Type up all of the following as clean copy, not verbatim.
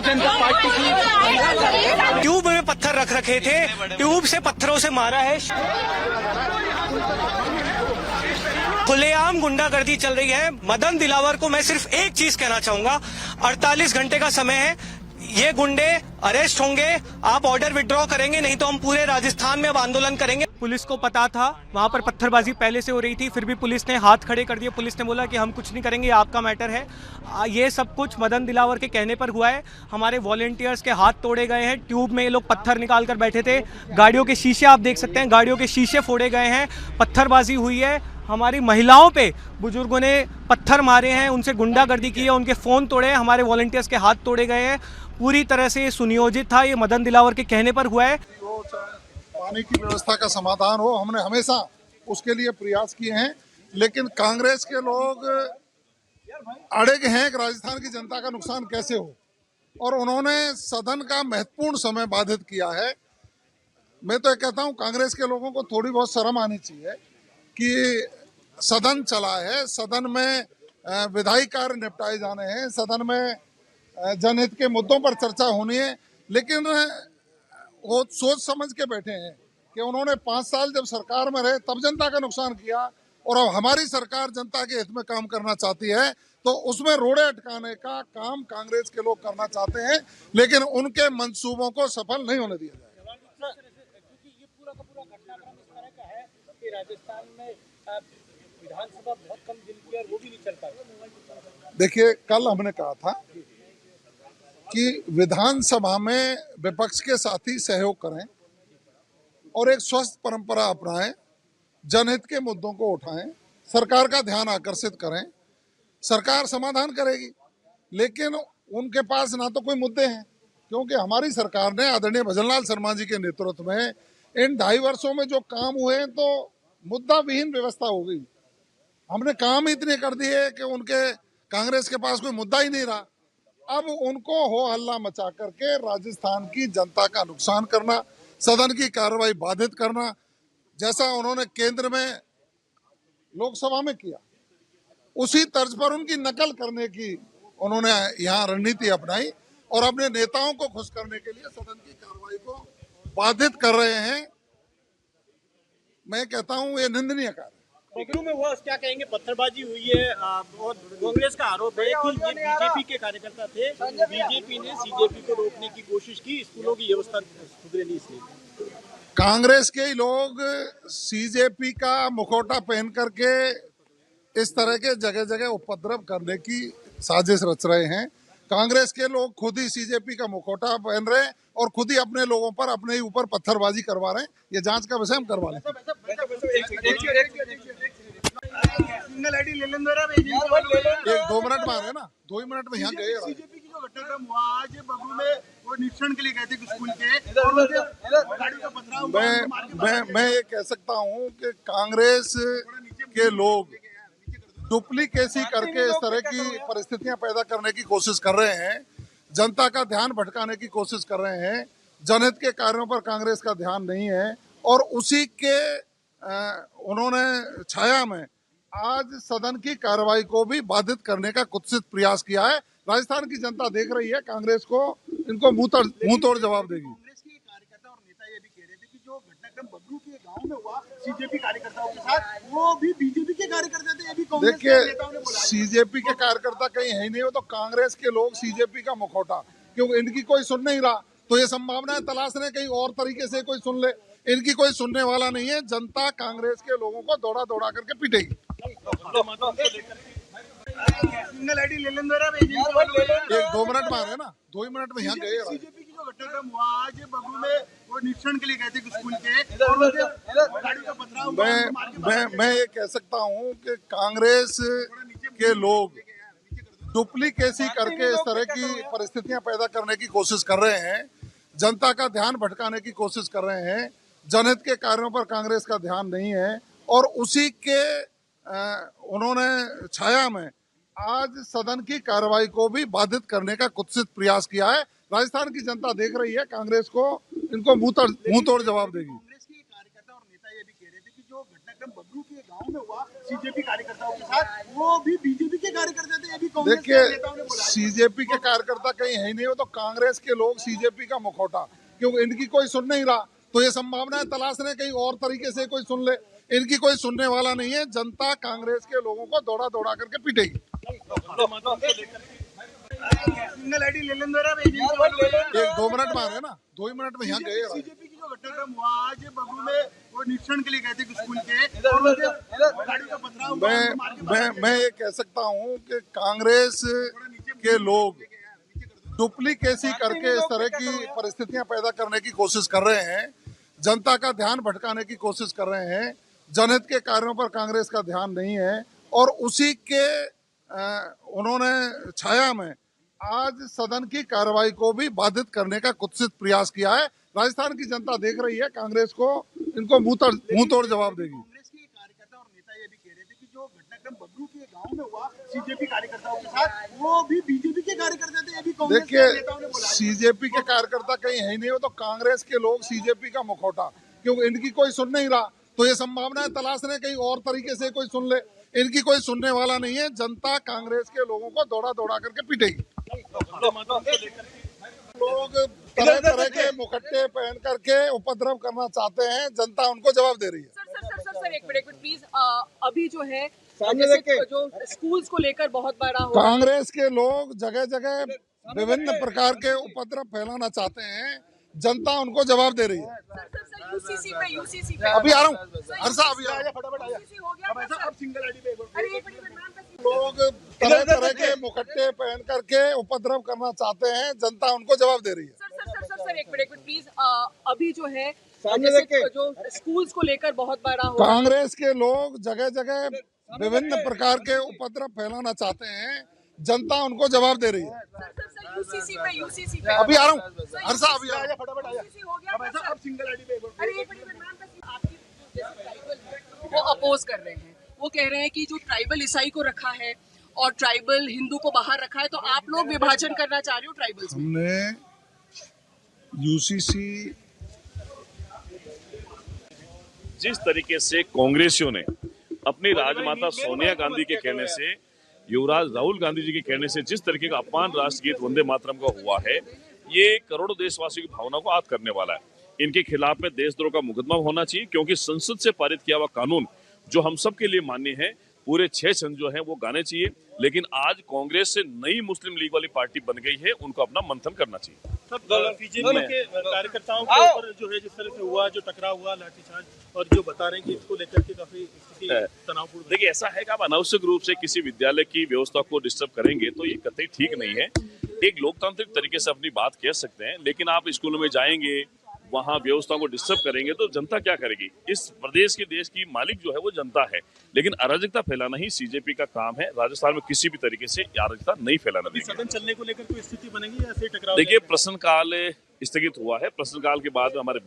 जनता party की tube में पत्थर रख रखे थे, ट्यूब से पत्थरों से मारा है। खुलेआम गुंडागर्दी चल रही है। मदन दिलावर को मैं सिर्फ एक चीज कहना चाहूंगा, 48 घंटे का समय है, ये गुंडे अरेस्ट होंगे, आप ऑर्डर विड्रॉ करेंगे, नहीं तो हम पूरे राजस्थान में अब आंदोलन करेंगे। पुलिस को पता था वहां पर पत्थरबाजी पहले से हो रही थी, फिर भी पुलिस ने हाथ खड़े कर दिए। पुलिस ने बोला कि हम कुछ नहीं करेंगे, आपका मैटर है। ये सब कुछ मदन दिलावर के कहने पर हुआ है। हमारे वॉलेंटियर्स के हाथ तोड़े गए हैं, ट्यूब में ये लोग पत्थर निकाल कर बैठे थे, गाड़ियों के शीशे आप देख सकते हैं, गाड़ियों के शीशे फोड़े गए हैं, पत्थरबाजी हुई है। हमारी महिलाओं पे बुजुर्गों ने पत्थर मारे हैं, उनसे गुंडागर्दी की है, उनके फोन तोड़े, हमारे वॉलंटियर्स के हाथ तोड़े गए हैं। पूरी तरह से सुनियोजित था, ये मदन दिलावर के कहने पर हुआ है। पानी की व्यवस्था का समाधान हो, हमने हमेशा उसके लिए प्रयास किए हैं, लेकिन कांग्रेस के लोग अड़े हैं कि राजस्थान की जनता का नुकसान कैसे हो, और उन्होंने सदन का महत्वपूर्ण समय बाधित किया है। मैं तो कहता हूं कांग्रेस के लोगों को थोड़ी बहुत शर्म आनी चाहिए कि सदन चला है, सदन में विधायी कार्य निपटाए जाने हैं, सदन में जनहित के मुद्दों पर चर्चा होनी है, लेकिन वो सोच समझ के बैठे हैं कि उन्होंने 5 साल जब सरकार में रहे तब जनता का नुकसान किया, और अब हमारी सरकार जनता के हित में काम करना चाहती है, तो उसमें रोड़े अटकाने का काम कांग्रेस के लोग करना चाहते हैं, लेकिन उनके मंसूबों को सफल नहीं होने दिया जाएगा। क्योंकि ये पूरा का पूरा घटनाक्रम इस तरह का है कि राजस्थान में विधानसभा बहुत कम दिन की और वो भी नहीं चल पाई। देखिए, कल हमने कहा था कि विधानसभा में विपक्ष के साथी सहयोग करें और एक स्वस्थ परंपरा अपनाएं, जनहित के मुद्दों को उठाएं, सरकार का ध्यान आकर्षित करें, सरकार समाधान करेगी। लेकिन उनके पास ना तो कोई मुद्दे हैं, क्योंकि हमारी सरकार ने आदरणीय भजनलाल शर्मा जी के नेतृत्व में इन 2.5 वर्षों में जो काम हुए हैं, तो मुद्दा विहीन व्यवस्था हो गई। हमने काम इतने कर दिए कि उनके कांग्रेस के पास कोई मुद्दा ही नहीं रहा। अब उनको हो हल्ला मचा करके राजस्थान की जनता का नुकसान करना, सदन की कार्रवाई बाधित करना, जैसा उन्होंने केंद्र में लोकसभा में किया, उसी तर्ज पर उनकी नकल करने की उन्होंने यहाँ रणनीति अपनाई और अपने नेताओं को खुश करने के लिए सदन की कार्रवाई को बाधित कर रहे हैं। मैं कहता हूँ ये निंदनीय कार्य। बगरू में हुआ, क्या कहेंगे? पत्थरबाजी हुई है और कांग्रेस का आरोप है कि ये बीजेपी के कार्यकर्ता थे, बीजेपी ने सीजेपी को रोकने की कोशिश की, स्कूलों की व्यवस्था सुधरे नहीं इसलिए। कांग्रेस के ही लोग सीजेपी का मुखौटा पहन करके इस तरह के जगह जगह उपद्रव करने की साजिश रच रहे हैं। कांग्रेस के लोग खुद ही सीजेपी का मुखौटा पहन रहे हैं और खुद ही अपने लोगों पर, अपने ही ऊपर पत्थरबाजी करवा रहे हैं। ये जांच का विषय हम करवा लें। एक 2 मिनट में आ रहे हैं ना, 2 ही मिनट में यहाँ गए। सीजेपी की जो घटनाक्रम हुआ आज बगरू में, वो निरीक्षण के लिए गए थे स्कूल के, मैं ये कह सकता हूँ कि कांग्रेस के लोग डुप्लीकेसी करके इस तरह की परिस्थितियां पैदा करने की कोशिश कर रहे हैं, जनता का ध्यान भटकाने की कोशिश कर रहे हैं, जनहित के कार्यों पर कांग्रेस का ध्यान नहीं है, और उसी के उन्होंने छाया में आज सदन की कार्रवाई को भी बाधित करने का कुत्सित प्रयास किया है। राजस्थान की जनता देख रही है, कांग्रेस को इनको मुंह तोड़ जवाब देगी। कांग्रेस के कार्यकर्ता और नेता ये भी कह रहे थे कि जो घटनाक्रम बगरू के गांव में हुआ सीजेपी कार्यकर्ताओं के साथ, वो भी बीजेपी के कार्यकर्ता थे। ये भी कांग्रेस के नेताओं ने बोला। सीजेपी के कार्यकर्ता कहीं है ही नहीं, हो तो कांग्रेस के लोग सीजेपी का मुखौटा, क्योंकि इनकी कोई सुन नहीं रहा, तो ये संभावना है तलाश रहे कहीं और तरीके से कोई सुन ले। इनकी कोई सुनने वाला नहीं है। जनता कांग्रेस के लोगों को दौड़ा दौड़ा करके पीटेगी। सिंगल आईडी ले लें जरा। एक 2 मिनट में आ रहे हैं ना, 2 ही मिनट में यहाँ गए। सीजेपी की जो घटनाक्रम हुआ आज बगरू में, वो निरीक्षण के लिए गए थे स्कूल के, मैं ये कह सकता हूँ कि कांग्रेस के लोग डुप्लीकेसी करके इस तरह की परिस्थितियां पैदा करने की कोशिश कर रहे हैं, जनता का ध्यान भटकाने की कोशिश कर रहे हैं, जनहित के कार्यों पर कांग्रेस का ध्यान नहीं है, और उसी के उन्होंने छाया में आज सदन की कार्रवाई को भी बाधित करने का कुत्सित प्रयास किया है। राजस्थान की जनता देख रही है, कांग्रेस को इनको मुंह तोड़ जवाब देगी। कांग्रेस के कार्यकर्ता और नेता ये भी कह रहे थे कि जो घटनाक्रम बगरू के गांव में हुआ सीजेपी कार्यकर्ताओं के साथ, वो भी बीजेपी के कार्यकर्ता थे। ये भी कांग्रेस के देखिए, नेताओं ने बोला है। सीजेपी के कार्यकर्ता कहीं है ही नहीं, वो तो कांग्रेस के लोग सीजेपी का मुखौटा, क्योंकि इनकी कोई सुन नहीं रहा, तो ये संभावना तलाश रहे कहीं और तरीके से कोई सुन ले। इनकी कोई सुनने वाला नहीं है। जनता कांग्रेस के लोगों को दौड़ा दौड़ा करके पीटेगी। सिंगल आईडी ले लें जरा, एक 2 मिनट में आ रहे ना, 2 ही मिनट में यहाँ गए। सीजेपी की जो घटनाक्रम हुआ आज बगरू में, वो निरीक्षण के लिए गए थे स्कूल के, और उनके गाड़ी का पथराव हुआ। मैं ये कह सकता हूँ कि कांग्रेस के लोग डुप्लीकेसी करके इस तरह की परिस्थितियां पैदा करने की कोशिश कर रहे हैं, जनता का ध्यान भटकाने की कोशिश कर रहे हैं। जनहित के कार्यों पर कांग्रेस का ध्यान नहीं है, और उसी के उन्होंने छाया में आज सदन की कार्रवाई को भी बाधित करने का कुत्सित प्रयास किया है। राजस्थान की जनता देख रही है, कांग्रेस को इनको मुंह तोड़ जवाब देगी। कांग्रेस के कार्यकर्ता और नेता ये भी कह रहे थे कि जो घटनाक्रम बगरू के गांव में हुआ सीजेपी कार्यकर्ताओं के साथ, वो भी बीजेपी के कार्यकर्ता थे। ये भी कांग्रेस के देखिए, नेताओं ने बोला है। सीजेपी के कार्यकर्ता कहीं है ही नहीं, वो तो कांग्रेस के लोग सीजेपी का मुखौटा, क्योंकि इनकी कोई सुन नहीं रहा, तो ये संभावना तलाश रहे कहीं और तरीके से कोई सुन ले। इनकी कोई सुनने वाला नहीं है। जनता कांग्रेस के लोगों को दौड़ा दौड़ा करके पीटेगी। लोग तरह तरह के मुखट्टे पहन करके उपद्रव करना चाहते हैं, जनता उनको जवाब दे रही है। सर एक मिनट प्लीज। अभी जो है जैसे जो स्कूल्स को लेकर बहुत बड़ा हो, कांग्रेस के लोग जगह जगह विभिन्न प्रकार के उपद्रव फैलाना चाहते हैं, जनता उनको जवाब दे रही है। यूसीसी पे अभी आ रहा हूँ, हर्षा अभी आ रहा हूँ। फटाफट आया। हो गया। अब सिंगल आईडी पे अरे एक मिनट मैम, लोग तरह तरह के मुखट्टे पहन करके उपद्रव करना चाहते हैं, जनता उनको जवाब दे रही है। सर एक मिनट प्लीज। अभी जो है जैसे जो स्कूल्स को लेकर बहुत बड़ा हो, कांग्रेस के लोग जगह जगह विभिन्न प्रकार के उपद्रव फैलाना चाहते हैं, जनता उनको जवाब दे रही है। यूसीसी पे अभी आ रहा हूँ, हर्षा अभी आ रहा हूँ। फटाफट आया। हो गया। अब सिंगल आईडी पे अरे एक मिनट मैम, आपकी जैसे ट्राइबल है वो अपोज कर रहे हैं, वो कह रहे हैं कि जो ट्राइबल ईसाई को रखा है और ट्राइबल हिंदू को बाहर रखा है, तो आप लोग विभाजन करना चाह रहे हो ट्राइबल्स में। हमने यूसीसी जिस तरीके से कांग्रेसियों ने अपनी राजमाता सोनिया गांधी के कहने से, युवराज राहुल गांधी जी के कहने से जिस तरीके का अपमान राष्ट्रगीत वंदे मातरम का हुआ है, ये करोड़ों देशवासियों की भावना को आहत करने वाला है। इनके खिलाफ में देशद्रोह का मुकदमा होना चाहिए, क्योंकि संसद से पारित किया हुआ कानून जो हम सब के लिए मान्य है, पूरे 6 छंद जो है वो गाने चाहिए। लेकिन आज कांग्रेस से नई मुस्लिम लीग वाली पार्टी बन गई है, उनको अपना मंथन करना चाहिए। बीजेपी के कार्यकर्ताओं के ऊपर जो है जिस तरह से हुआ, जो टकराव हुआ, लाठीचार्ज, और जो बता रहे हैं कि इसको लेकर के काफी स्थिति तनावपूर्ण। देखिए, ऐसा है कि आप अनावश्यक रूप से किसी विद्यालय की व्यवस्था को डिस्टर्ब करेंगे तो ये कतई ठीक नहीं है। एक लोकतांत्रिक तरीके से अपनी बात कह सकते हैं, लेकिन आप स्कूलों में जाएंगे, वहाँ व्यवस्था को डिस्टर्ब करेंगे तो जनता क्या करेगी? इस प्रदेश के देश की मालिक जो है वो जनता है, लेकिन अराजकता फैलाना ही सीजेपी का काम है। राजस्थान में किसी भी तरीके से अराजकता नहीं फैलाना देंगे। सदन चलने को लेकर कोई स्थिति बनेगी या ऐसे टकराव? देखिए, प्रश्नकाल स्थगित हुआ है। प्रश्नकाल के बाद हमारे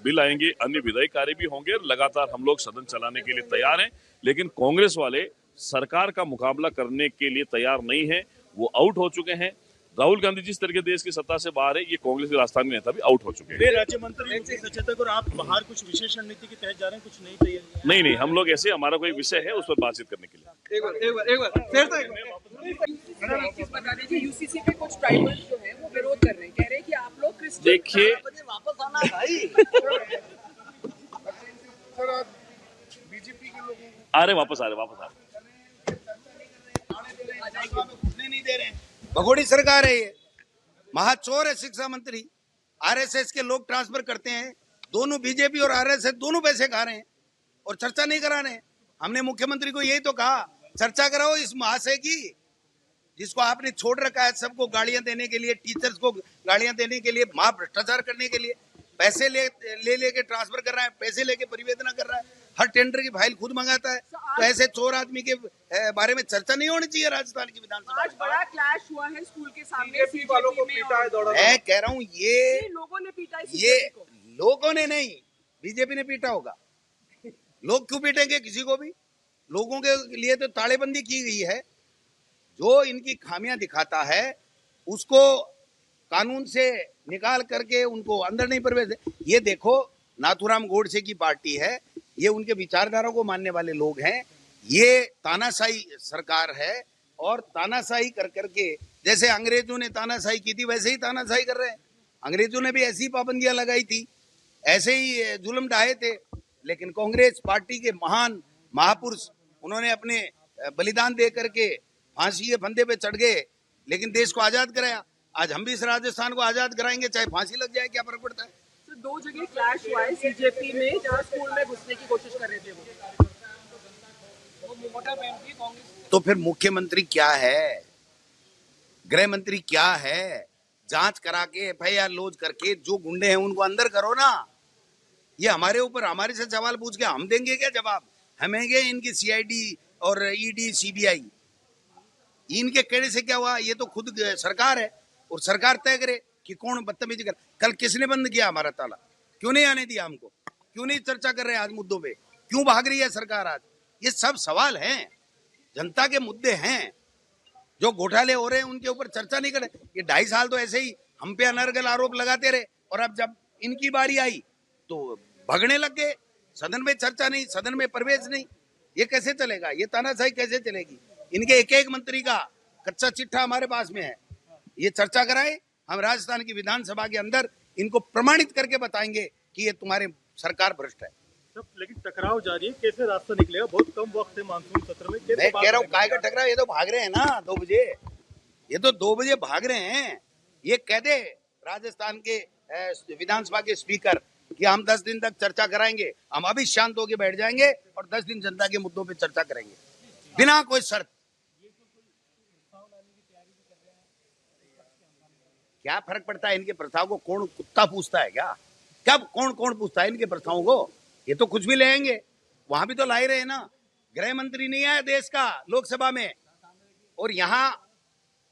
बिल आएंगे, अन्य विधायी कार्य भी होंगे, और लगातार हम लोग सदन चलाने के लिए तैयार हैं। लेकिन कांग्रेस वाले सरकार का मुकाबला करने के लिए तैयार नहीं है, वो आउट हो चुके हैं। राहुल गांधी जिस तरह के देश की सत्ता से बाहर है, ये कांग्रेस के राजस्थान के नेता भी आउट हो चुके हैं। वे राज्य मंत्री, मुख्य सचेतक, और आप बाहर कुछ विशेष रणनीति के तहत जा रहे हैं, कुछ नई तैयारी? नहीं, हम लोग ऐसे, हमारा कोई विषय है उस पर बातचीत करने के लिए। एक चीज बता दीजिए, यूसीसी पे कुछ ट्राइबल जो है वो विरोध कर रहे हैं, कह रहे हैं कि आप लोग क्रिश्चियन। देखिए, वापस आना भाई। बीजेपी के लोगों को आ रहे वापस आ रहे घुसने नहीं दे रहे हैं। भगोड़ी सरकार है ये, महाचोर है शिक्षा मंत्री। आरएसएस के लोग ट्रांसफर करते हैं, दोनों बीजेपी और आरएसएस दोनों पैसे खा रहे हैं और चर्चा नहीं करा रहे हैं। हमने मुख्यमंत्री को यही तो कहा, चर्चा कराओ इस महाशय की, जिसको आपने छोड़ रखा है सबको गाड़ियां देने के लिए, टीचर्स को गाड़ियां देने के लिए, महा भ्रष्टाचार करने के लिए। पैसे ले के ट्रांसफर कर रहा है, पैसे लेके परिवेदना कर रहा है, हर टेंडर की फाइल खुद मंगाता है। तो ऐसे चोर आदमी के बारे में चर्चा नहीं होनी चाहिए राजस्थान की विधानसभा। आज बड़ा क्लैश हुआ है स्कूल के सामने, सीजेपी वालों को पीटा है, मैं कह रहा हूँ ये लोगों ने पीटा है, ये लोगों ने नहीं, बीजेपी ने पीटा होगा। लोग क्यों पीटेंगे किसी को भी? लोगों के लिए तो तालेबंदी की गई है। जो इनकी खामियां दिखाता है उसको कानून से निकाल करके उनको अंदर नहीं प्रवेश। ये देखो, नाथूराम गोडसे की पार्टी है, ये उनके विचारधारा को मानने वाले लोग हैं। ये तानाशाही सरकार है, और तानाशाही कर करके, जैसे अंग्रेजों ने तानाशाही की थी वैसे ही तानाशाही कर रहे हैं। अंग्रेजों ने भी ऐसी पाबंदियां लगाई थी, ऐसे ही जुल्म ढाए थे, लेकिन कांग्रेस पार्टी के महान महापुरुष उन्होंने अपने बलिदान दे करके फांसी के फंदे पे चढ़ गए, लेकिन देश को आजाद कराया। आज हम भी इस राजस्थान को आजाद कराएंगे, चाहे फांसी लग जाए, क्या फर्क पड़ता है। तो 2 जगह क्लैश हुआ है सीजेपी में, जहाँ स्कूल में घुसने की कोशिश कर रहे थे वो मोटा पहन के कांग्रेस। तो फिर मुख्यमंत्री क्या है, गृह मंत्री क्या है? जांच करा के एफआईआर लॉन्च करके जो गुंडे हैं उनको अंदर करो ना। ये हमारे ऊपर, हमारे से सवाल पूछ के हम देंगे क्या जवाब? हमेंगे इनकी सीआईडी और ईडी सीबीआई, इनके कहने से क्या हुआ? ये तो खुद सरकार है और सरकार तय करे कि कौन बदतमीजी कर। कल किसने बंद किया हमारा ताला? क्यों नहीं आने दिया हमको? क्यों नहीं चर्चा कर रहे हैं आज मुद्दों पे? क्यों भाग रही है सरकार आज? ये सब सवाल हैं, जनता के मुद्दे हैं। जो घोटाले हो रहे हैं उनके ऊपर चर्चा नहीं करे। ये 2.5 साल तो ऐसे ही हम पे अनर्गल आरोप लगाते रहे, और अब जब इनकी बारी आई तो भगने लग गए। सदन में चर्चा नहीं, सदन में प्रवेश नहीं, ये कैसे चलेगा? ये तानाशाही कैसे चलेगी? इनके एक एक मंत्री का कच्चा चिट्ठा हमारे पास में है। ये चर्चा कराए, हम राजस्थान की विधानसभा के अंदर इनको प्रमाणित करके बताएंगे कि ये तुम्हारे सरकार भ्रष्ट है। सब लेकिन टकराव जारी है, कैसे रास्ता निकलेगा? बहुत कम वक्त है मानसून सत्र में। मैं कह रहा हूँ काय का टकराव? ये तो भाग रहे हैं ना 2 बजे, ये तो 2 बजे भाग रहे हैं। ये कह दे राजस्थान के विधानसभा के स्पीकर कि हम 10 दिन तक चर्चा कराएंगे, हम अभी शांत होकर बैठ जाएंगे और 10 दिन जनता के मुद्दों पे चर्चा करेंगे बिना कोई शर्त। क्या फर्क पड़ता है? इनके प्रथाओं को कौन कुत्ता पूछता है क्या? कब कौन कौन पूछता है इनके प्रथाओं को? ये तो कुछ भी ले आएंगे, वहां भी तो ला ही रहे ना। गृह मंत्री नहीं आया देश का लोकसभा में, और यहाँ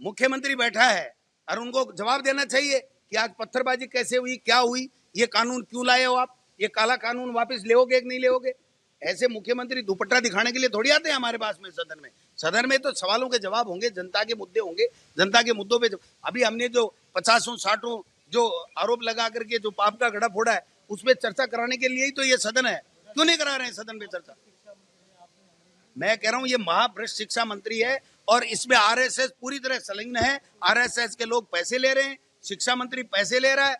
मुख्यमंत्री बैठा है, और उनको जवाब देना चाहिए कि आज पत्थरबाजी कैसे हुई, क्या हुई, ये कानून क्यों लाए हो आप, ये काला कानून वापस लेओगे कि नहीं लेओगे? ऐसे मुख्यमंत्री दुपट्टा दिखाने के लिए थोड़ी आते हैं हमारे पास में सदन में। सदन में तो सवालों के जवाब होंगे, जनता के मुद्दे होंगे, जनता के मुद्दों पे। अभी हमने जो 50-60 जो आरोप लगा करके जो पाप का घड़ा फोड़ा है, उस पर चर्चा कराने के लिए ही तो ये सदन है। क्यों नहीं करा रहे हैं सदन में चर्चा? मैं कह रहा हूं ये महाभ्रष्ट शिक्षा मंत्री है, और इसमें आरएसएस पूरी तरह संलग्न है। आरएसएस के लोग पैसे ले रहे हैं, शिक्षा मंत्री पैसे ले रहा है,